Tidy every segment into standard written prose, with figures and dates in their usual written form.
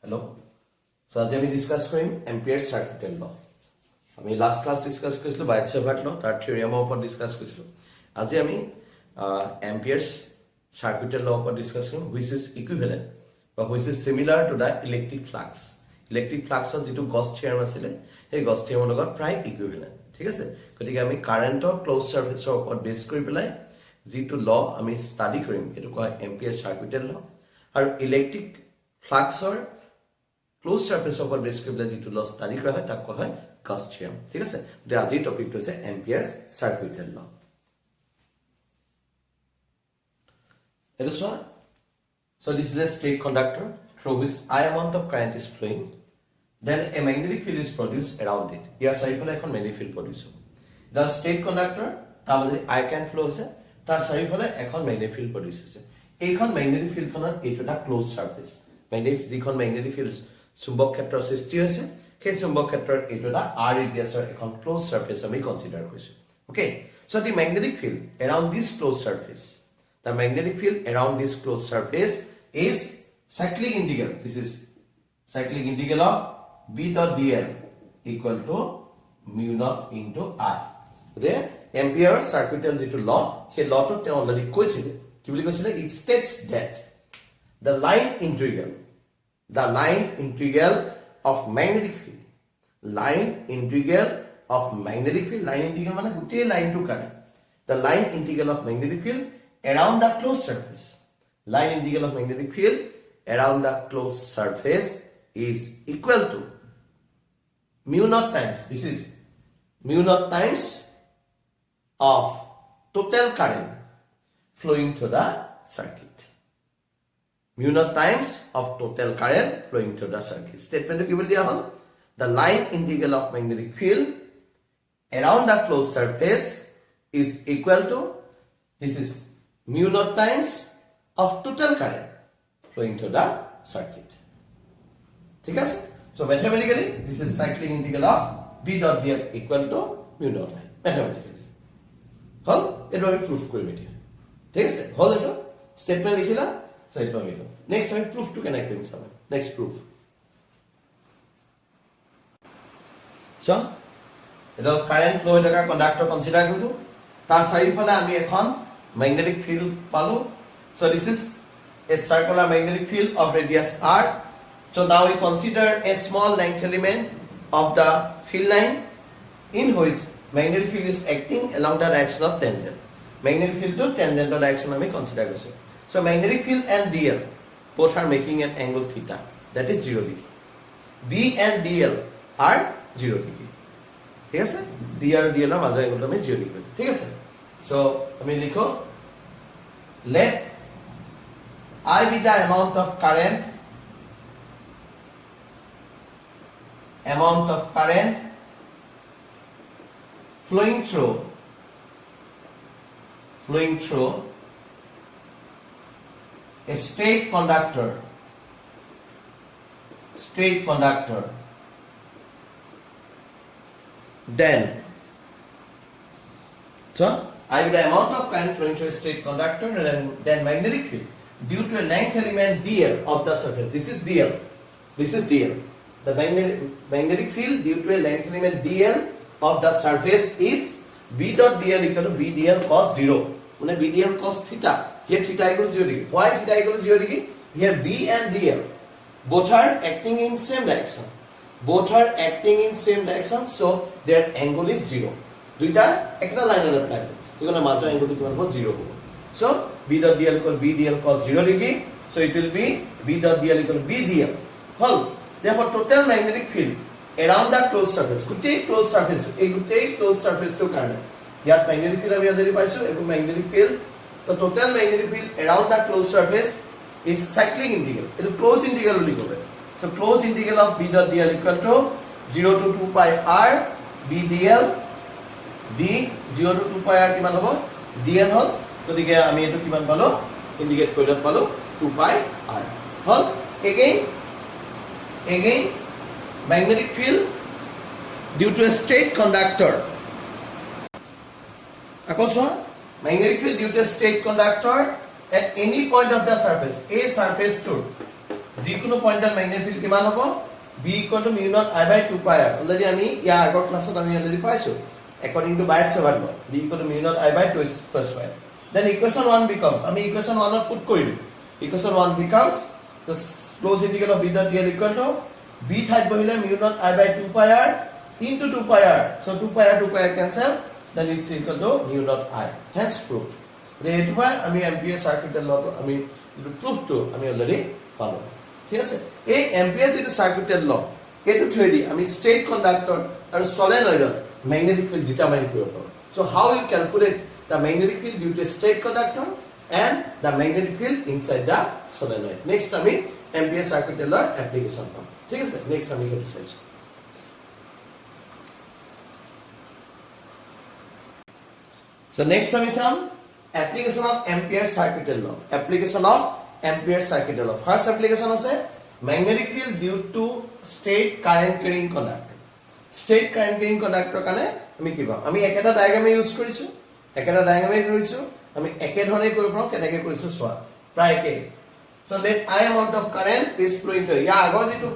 Hello. So আজি আমি discuss কৰিম ampere সাৰ্কিটেল ল। আমি লাষ্ট ক্লাস ডিসকাস কৰিছিলো বাইট-সেভাৰ্ট ল, তাৰ থিওৰিমৰ ওপৰত ডিসকাস কৰিছিলো। আজি আমি এম্পিয়াৰ সাৰ্কিটেল ল ওপৰত discuss Karim, which is equivalent বা which is similar to the electric flux. Electric ফ্লাক্সৰ যেটো গছ থিওৰেম আছিল, সেই গছ থিওৰেমৰ লগত প্ৰায় ইকুইভেলেন্ট, ঠিক আছে। গতিকে আমি কাৰেন্টৰ ক্লোজ সাৰ্ফেসৰ ওপৰত বেস কৰি পেলাই যেটো ল আমি ষ্টাডি কৰিম, এটো কয় এম্পিয়াৰ সাৰ্কিটেল ল। আৰু ইলেক্ট্ৰিক ফ্লাক্সৰ ক্লোজ সাৰ্ফেসৰ ওপৰত বেস কৰি পেলাই যেটো ল ষ্টাডি কৰা হয় তাক কোৱা হয় গছ থিওৰেম, ঠিক আছে। গতিকে আজিৰ টপিকটো হৈছে এম্পিয়াৰ সাৰ্কিটেল ল। এটো চোৱা, so this is a straight conductor through which I amount of current is flowing. Then a magnetic field is produced around it. Here চাৰিফালে এখন magnetic field produce হ'ব। এটা straight conductor, তাৰ মাজে I can flow হৈছে, তাৰ চাৰিফালে এখন magnetic field produce হৈছে। এইখন magnetic field খনৰ এইটো এটা closed surface। magnetic যিখন magnetic field চুম্বক ক্ষেত্ৰৰ সৃষ্টি হৈছে, সেই চুম্বক ক্ষেত্ৰৰ এইটো এটা r radiusৰ এখন closed surface আমি কনসিডাৰ কৰিছো। Okay, so the magnetic field around this closed surface, the magnetic field around this closed surface is cyclic integral. This is cyclic integral of B dot dl equal to mu naught into I. The Ampere circuital যেটো law, সেই lawটো তে already কৈছিলে। কি বুলি কৈছিলে? It states that the line integral of magnetic field, line integral মানে গোটেই লাইনটো কাৰণে, the line integral of magnetic field around the closed surface, line integral of magnetic field around the closed surface is equal to mu naught times, this is mu naught times of total current flowing through the circuit. Mu naught times of total current flowing through the circuit. Statement কি বলি দিয়া হল? The line integral of magnetic field around the closed surface is equal to, this is mu naught times of total current flowing through the circuit. ঠিক আছে? So mathematically this is cyclic integral of B dot dl equal to mu naught I. Mathematically হল, এটো আমি proof কৰিম এতিয়া, ঠিক আছে। হল এটো স্টেটমেন্ট লিখিলা, সো এটো আমি নেক্সট আমি প্রুফটো কেনে কৰিম চাবা। নেক্সট প্রুফ, সো এটা কারেন্ট ফ্লো হৈ থকা কন্ডাক্টৰ কনসিডাৰ কৰিলো, তাৰ চাৰিফালে আমি এখন ম্যাগনেটিক ফিল্ড পালো। So this is a circular magnetic field of radius r. So now we consider a small length element of the field line in which magnetic field is acting along the direction of tangent. Magnetic field to tangent direction we consider also. So magnetic field and dl both are making an angle theta, that is 0 degree. B and dl are 0 degree. ঠিক আছে? B আৰু dl এর মাজৰ angle আমি 0 degree, ঠিক আছে। So আমি লিখো, let I be the amount of current flowing through a straight conductor, then so I be the amount of current flowing through a straight conductor and then magnetic field due to a length element dl of the surface. This is dl. The magnetic field due to a length element dl of the surface is B dot dl equal to B dl cos 0. মানে B dl cos theta. Here theta equals 0 degree. Why theta equals 0 degree? Here B and dl both are acting in same direction. So their angle is 0. দুইটা একটা লাইনত apply হয়, এখানে মাজৰ অ্যাঙ্গলটো কিমান হ'ব? 0 হ'ব। So B dot dl equal B dl cos 0 degree. So it will be B dot dl equal B dl. Hol. Therefore total magnetic field around the closed surface, গোটেই closed surface, এই গোটেই closed surface টো কাৰণে ইয়াত magnetic field আমি already পাইছো, এবং magnetic field, তো total magnetic field around the closed surface is cyclic integral. এটো closed integral বুলি ক'ব। So closed integral of B dot dl equal to 0 to 2 pi r B dl. B 0 to 2 pi r কিমান হ'ব? dl হল। গতিকে আমি এটো কিমান পালো? ইন্ডিকেট কৰি পালো 2 pi r হল। Again magnetic field due to a straight conductor, magnetic field due to a straight conductor at any point of the surface, a surface tour যিকোনো পইণ্টত ম্যাগনেটিক ফিল্ড কিমান হ'ব B equal to mu naught I by 2 pi r already আমি ইয়াৰ আগৰ ক্লাছত আমি already পাইছো according to Bayes-Savart law B equal to mu naught I by 2 plus pi then equation 1 becomes আমি equation 1 ত put কৰি দিম equation 1 becomes so close integral of B dot dl equal to B ঠাইত বহিলে mu naught I by 2 pi r into 2 pi r so 2 pi r cancel then it's equal to mu naught I hence proved এইটো পাই আমি ampere সাৰ্কিটেৰ ল আমি এইটো proof to আমি already পালো ঠিক আছে এই এম্পিয়াৰ যেটো সাৰ্কিটেৰ ল এইটো থিওৰি আমি ষ্টেট কণ্ডাক্টৰ আৰু সলেনয়েডৰ ম্যাগনেটিক ফিল্ড ডিটাৰমাইন কৰিব পাৰো so how you calculate the magnetic field due to a state conductor and the magnetic field inside the solenoid next আমি এম্পিয়াৰ সাৰ্কিটেৰ লৰ এপ্লিকেশন পাম ঠিক আছে নেক্সট আমি সেইটো চাইছো so next আমি চাম application of ampere circuit law application of ampere circuit law first application আছে magnetic field due to state current carrying conductor state current carrying conductor কানে আমি কি পাম আমি একটা ডায়াগ্রামে ইউজ কৰিছো একটা ডায়াগ্রামে কৰিছো আমি একে ধৰণে কৰিব পাৰো কেনেকৈ কৰিছো সোৱা প্ৰায় একে so let I amount of current is flowing to ইয়া আগৰ যেটো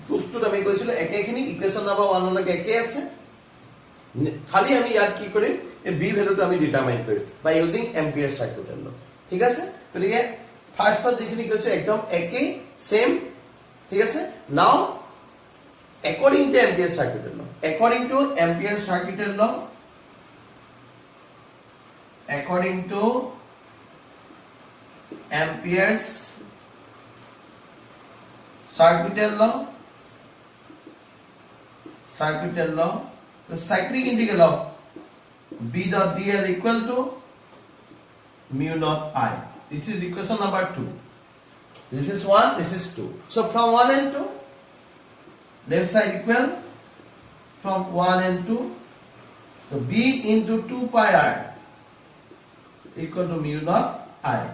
প্রুফটো আমি কৈছিলো একেখিনি ইকুয়েশন নাম্বার 1 লৈকে একে আছে খালি আমি ইয়াত কি কৰিম এই b ভ্যালুটো আমি ডিটারমাইন কৰিম by using Ampere circuit law ঠিক আছে গতিকে ফার্স্টত যিখিনি কৈছো একদম একে সেম ঠিক আছে নাও according to ampere circuit law according to ampere circuit law according to ampere's circuit law the cyclic integral of b dot dl equal to mu naught I this is equation number 2 this is 1 this is 2 so from 1 and 2 left side equal from 1 and 2 so b into 2 pi r equal to mu naught I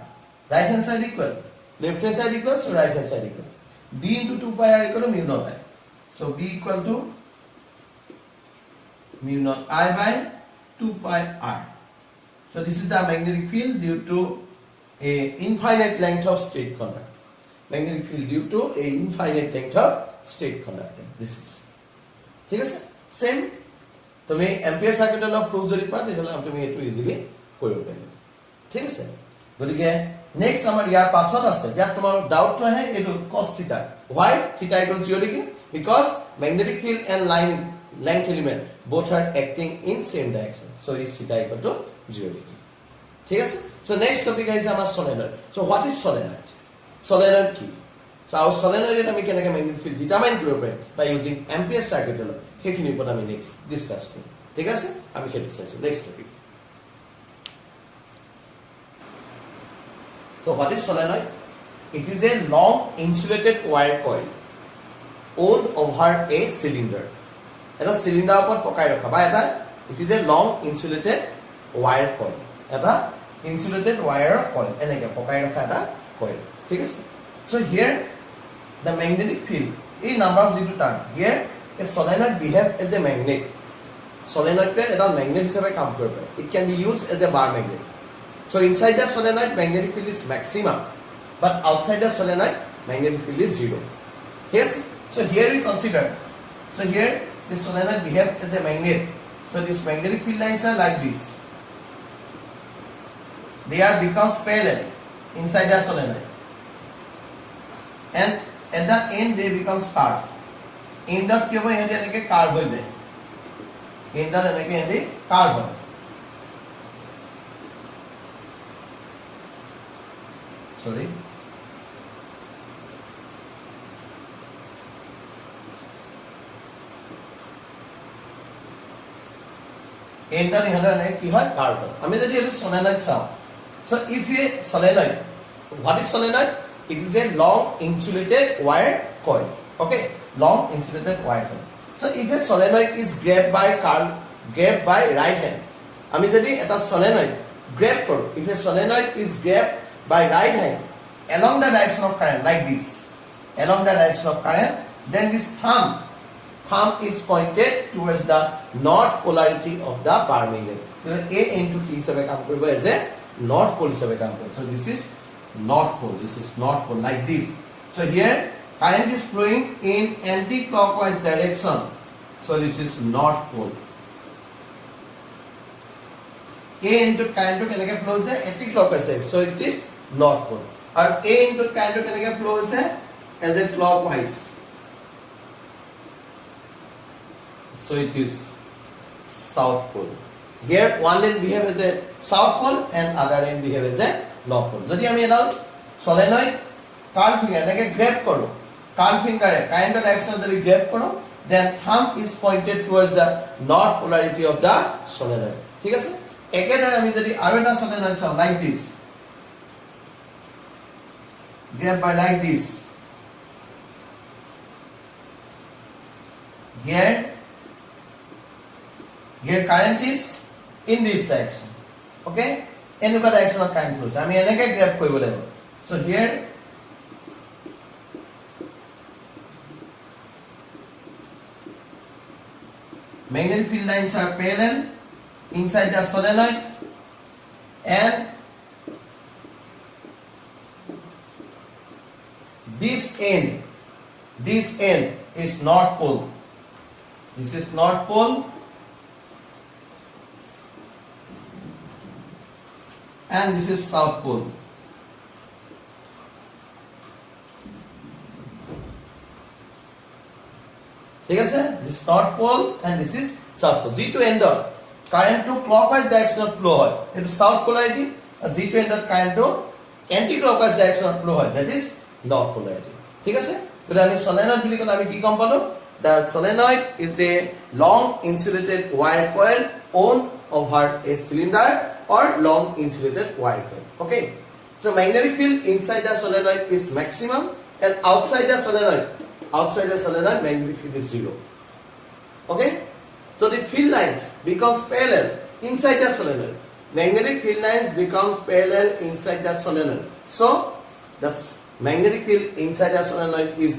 right hand side equal left hand side equal so right hand side equal b into 2 pi r equal to mu naught I so b equal to mu naught I by 2 pi r so this is the magnetic field due to a infinite length of state conductor magnetic field due to a infinite length of state conductor this is ঠিক আছে same তুমি ampere circuit ল proof যদি পাতে তাহলে তুমি এটো easily কৰিব পাৰিবা ঠিক আছে গতিকে নেক্সট আমাৰ ইয়াৰ পাছত আছে ইয়াত তোমাৰ ডাউট তো আহে এটো cos theta why theta equals 0 লিখি because magnetic field and line length element both are acting in same direction so is theta equal to 0 লিখি ঠিক আছে so next topic is আমাৰ solenoid so what is solenoid কি so our solenoid আমি কেনেকৈ magnetic field determine কৰিব পাৰিম by using ampere circuit law সেইখিনি ওপৰত আমি next discuss কৰিম ঠিক আছে আমি সেইটো চাইছো next topic so what is solenoid it is a long insulated wire coil owned over a cylinder এটা সিলিন্ডার ওপৰত পকাই ৰখা বা এটা it is a long insulated wire coil এটা insulated wire coil এনেকৈ পকাই ৰখা এটা coil ঠিক আছে so here the magnetic field এই নাম্বার অফ যেটো term here a solenoid behave as a magnet solenoid এটা magnet হিচাপে কাম কৰিব পাৰে it can be used as a bar magnet so inside the solenoid magnetic field is maximum but outside the solenoid magnetic field is 0 yes so here we consider so here this solenoid behave as a magnet so these magnetic field lines are like this they are becomes parallel inside the solenoid and at the end they becomes curved in that কি হবে and এনেকে curve হৈ যায় in that এনেকে and curve হয় sorry endure ইহানে কি হয় curve আমি যদি এই solenoid চাও so if a solenoid what is solenoid it is a long insulated wire coil okay long insulated wire coil so if a solenoid is grabbed by right hand আমি যদি এটা solenoid grab কৰো if a solenoid is grabbed by right hand along the direction of current like this along the direction of current then this thumb is pointed towards the north polarity of the bar magnet a into কি হিচাপে কাম কৰিব as a north pole হিচাপে কাম কৰিব so this is north pole like this so here current is flowing in anti-clockwise direction. So this is north pole. A into current to keneke flow hoise anti-clockwise direction. So it is north pole. Or A into current to keneke flow hoise as a clockwise. So it is south pole. Here one end behave as a south pole and other end behave as a north pole. Jodi ami edal solenoid curve finger enake grab koro, curve finger e current direction jodi grab koro, then thumb is pointed towards the north polarity of the solenoid. ঠিক আছে? একেদৰে আমি যদি আৰু এটা solenoid চাও like this, grab by like this, here current is in this direction. Okay, এনেকুৱা direction of current flows আমি এনেকৈ grab কৰিব লাগিব. So here magnetic field lines are parallel inside the solenoid and this end is north pole. This is north pole and this is south pole. ঠিক আছে? This is north pole and this is south pole. G to end of current to clockwise direction of flow হয় এটো south polarity, R G to end of current to anti clockwise direction of flow হয়, that is north polarity. ঠিক আছে? তো আমি solenoid বুলি কলে আমি কি কম পালো? The solenoid is a long insulated wire coil on over a cylinder or long insulated wire coil. Okay, so magnetic field inside the solenoid is maximum and outside the solenoid magnetic field is 0. Okay, so the field lines becomes parallel inside the solenoid. Magnetic field lines becomes parallel inside the solenoid. So the magnetic field inside the solenoid is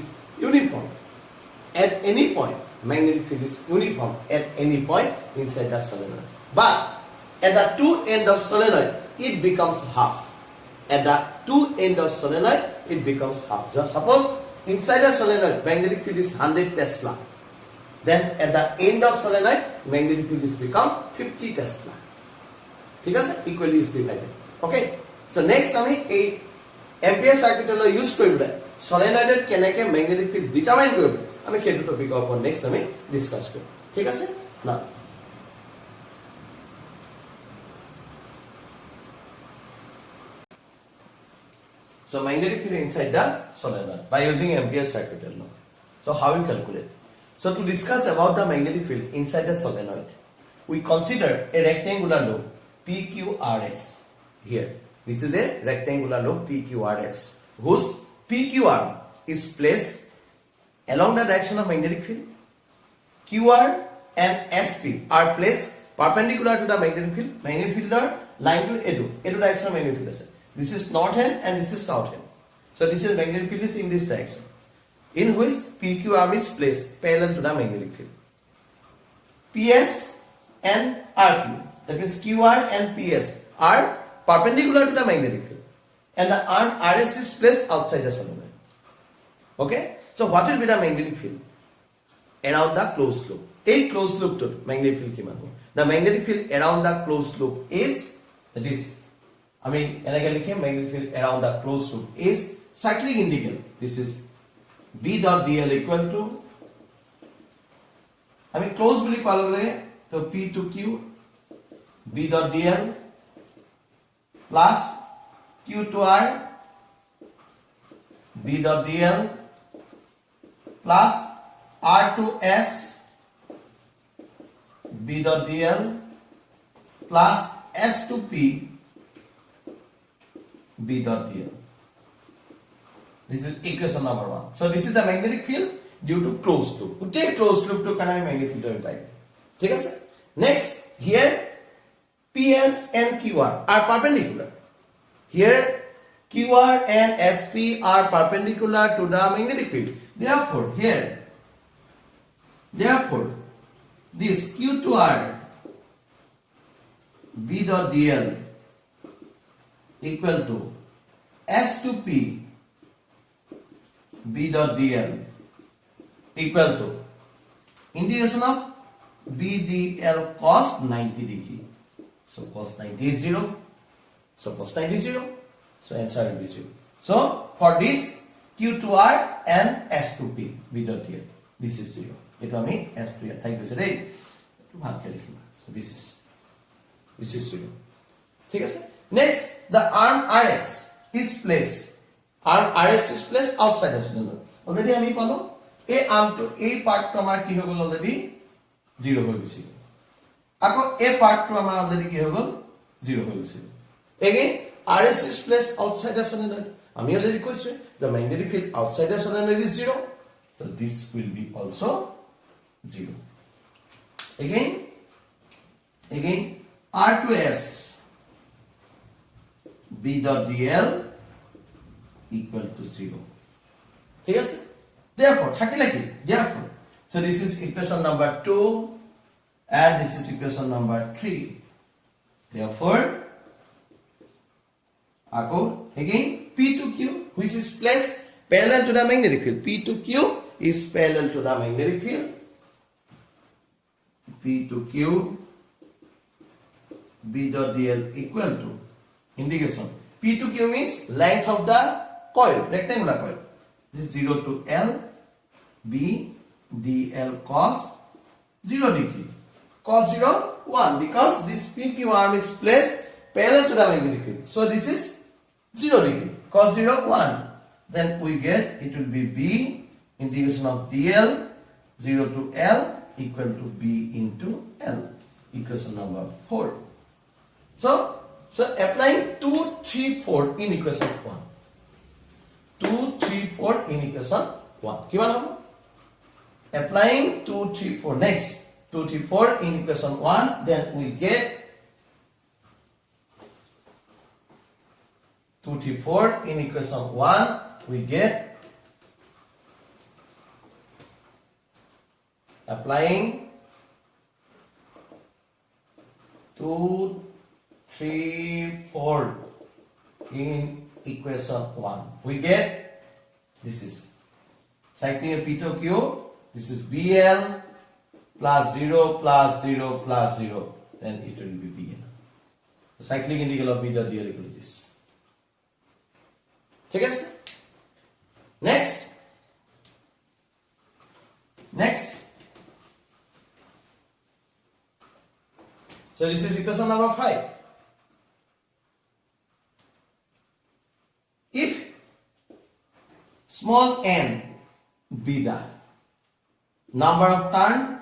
uniform. At any point, magnetic field is uniform at any point inside the solenoid. But at the two end of solenoid, it becomes half. At the two end of solenoid, it becomes half. Just suppose inside the solenoid, magnetic field is 100 Tesla. Then at the end of solenoid, magnetic field is become 50 Tesla. ঠিক আছে? Equally is divided. Okay. So next আমি এই ampere সাৰ্কিটলৈ use কৰিবলৈ solenoid কেনেকৈ magnetic field determine কৰিব আমি সেইটো টপিকৰ ওপৰত নেক্সট আমি ডিসকাস কৰিম। ঠিক আছে? না So magnetic field inside the solenoid by using Ampere's circuital law. So how we calculate? So to discuss about the magnetic field inside the solenoid, we consider a rectangular loop PQRS. Here, this is a rectangular loop PQRS whose PQ arm is placed along the direction of magnetic field. QR and SP are placed perpendicular to the magnetic field. Magnetic field are line to edu direction of magnetic field. This is north hand and this is south hand. So this is magnetic field is in this direction, in which PQ arm is placed parallel to the magnetic field. PS and RQ, that means QR and PS are perpendicular to the magnetic field, and the arm RS is placed outside the solenoid. Okay, so what will be the magnetic field around the closed loop? A closed loop to magnetic field kiman ho? The magnetic field around the closed loop is, that is I mean enake likhe magnetic field around the closed loop is cyclic integral. This is B dot dl equal to I mean close বুলি কোৱাৰ লগে তো P to Q B dot dl plus Q to R B dot dl plus R to S B dot dl plus S to P B dot dl. This is equation number 1. So this is the magnetic field due to closed loop. We take closed loop to kind of magnetic field to impact. ठीक है? Next, here PS and QR are perpendicular. Here QR and SP are perpendicular to the magnetic field. Therefore, this Q to R B dot dl equal to S to P B dot dl equal to integration of B dl cos 90 degree. So cos 90 is 0. So cos 90 is 0. So answer will be 0. So for this Q2R and S2P B dot dl, this is 0. It will mean S2R. Thank you, sir. So this is 0. Okay, next, the arm RS is placed. Arm RS is placed outside the cylinder. Already I follow. A arm to A part to our ki hogol already 0 hoy gisi. Ako A part to our already ki hogol 0 hoy gisi. Again, RS is placed outside the cylinder. Ami already question the magnetic field outside the cylinder is 0. So this will be also 0. Again R to S B dot dl equal to 0. Yes? Therefore, so this is equation number 2 and this is equation number 3. Therefore, again P to Q, which is placed parallel to the magnetic field. P to Q is parallel to the magnetic field. P to Q B dot dl equal to integration. P to Q means length of the coil, rectangular coil. This is 0 to L B dl cos 0 degree. Cos 0 1 because this PQ arm is placed parallel to the magnetic field. So this is 0 degree. Cos 0 1. Then we get it will be B integration of dl 0 to L equal to B into L. Equation number 4. So applying 2, 3, 4 in equation 1. 2, 3, 4 in equation 1. Kiman hobo? Applying 2, 3, 4 next. 2, 3, 4 in equation 1. Then we get 2, 3, 4 in equation 1. We get applying 2, 3, 4 in equation 1. We get this is cycling a P to Q. This is BL plus 0 plus 0 plus 0. Then it will be BL. The cyclic integral of B dot dl equal to this. Okay, guys? Next. So this is equation number 5. If small n be the number of turn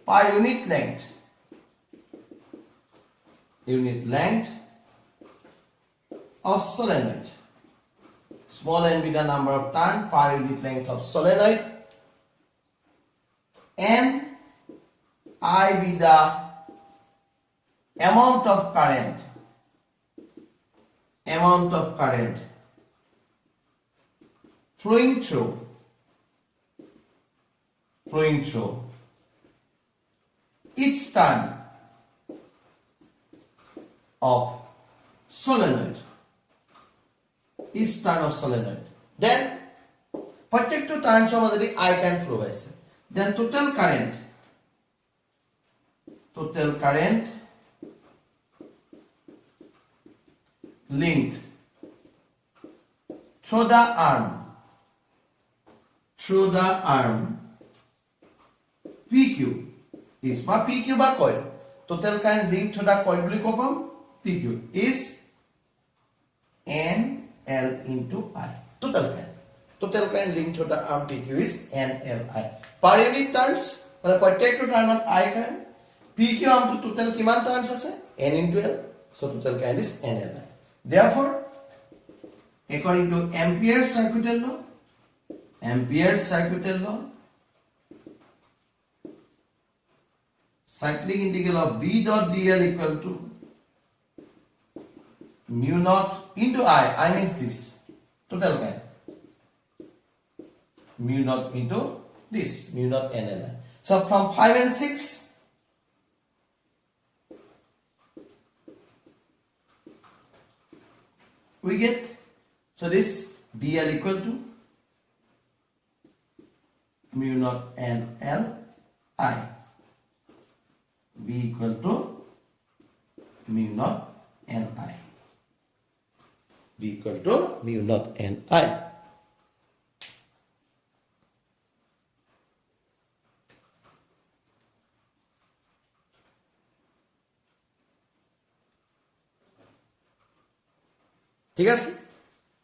per unit length of solenoid. Small n be the number of turn per unit length of solenoid, and I be the amount of current flowing through each turn of solenoid. Then प्रत्येक turn मध्ये I can provide. Then total current linked through the arm PQ is PQ by coil. Total current linked through the coil PQ is NL into I. Total current linked through the arm PQ is NLI. Per unit turns, प्रत्येक turn of I current PQ arm to total किमान turns আছে N into L. So total current is NLI. Therefore, according to Ampere's circuital law, cyclic integral of B dot dl equal to mu naught into I means this total current, mu naught into this, mu naught NLI. So from 5 and 6, we get, so this dl equal to mu naught n l I, v equal to mu naught n I, v equal to mu naught n I. ঠিক আছে?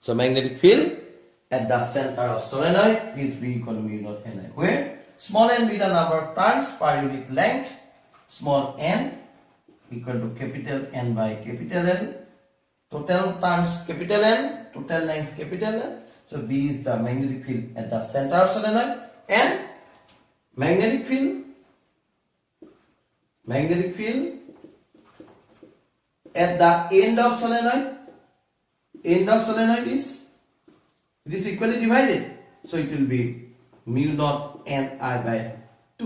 So magnetic field at the center of solenoid is V equal to mu naught Ni, where small n be the number of turns per unit length, small n equal to capital N by capital N, total turns capital N, total length capital N. So B is the magnetic field at the center of solenoid, and magnetic field at the end of solenoid. End of solenoid is, it is equally divided, so it will be mu naught Ni by 2,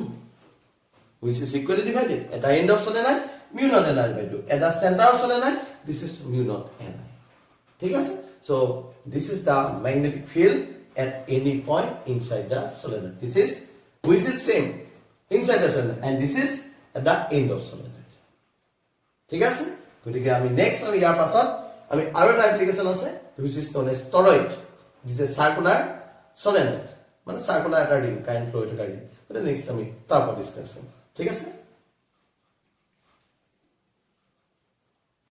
which is equally divided. At the end of solenoid, mu naught Ni by 2. At the center of solenoid, this is mu naught Ni. ঠিক আছে? So this is the magnetic field at any point inside the solenoid. This is, which is same inside the solenoid, and this is at the end of solenoid. ঠিক আছে? গতিকে আমি next আমি ইয়াৰ পাছত আমি আৰু এটা এপ্লিকেশন আছে, which is known as toroid. This is circular solenoid, মানে circular এটা ring, current flow এটা ring. এটা নেক্সট আমি তারপর ডিসকাস করব। ঠিক আছে?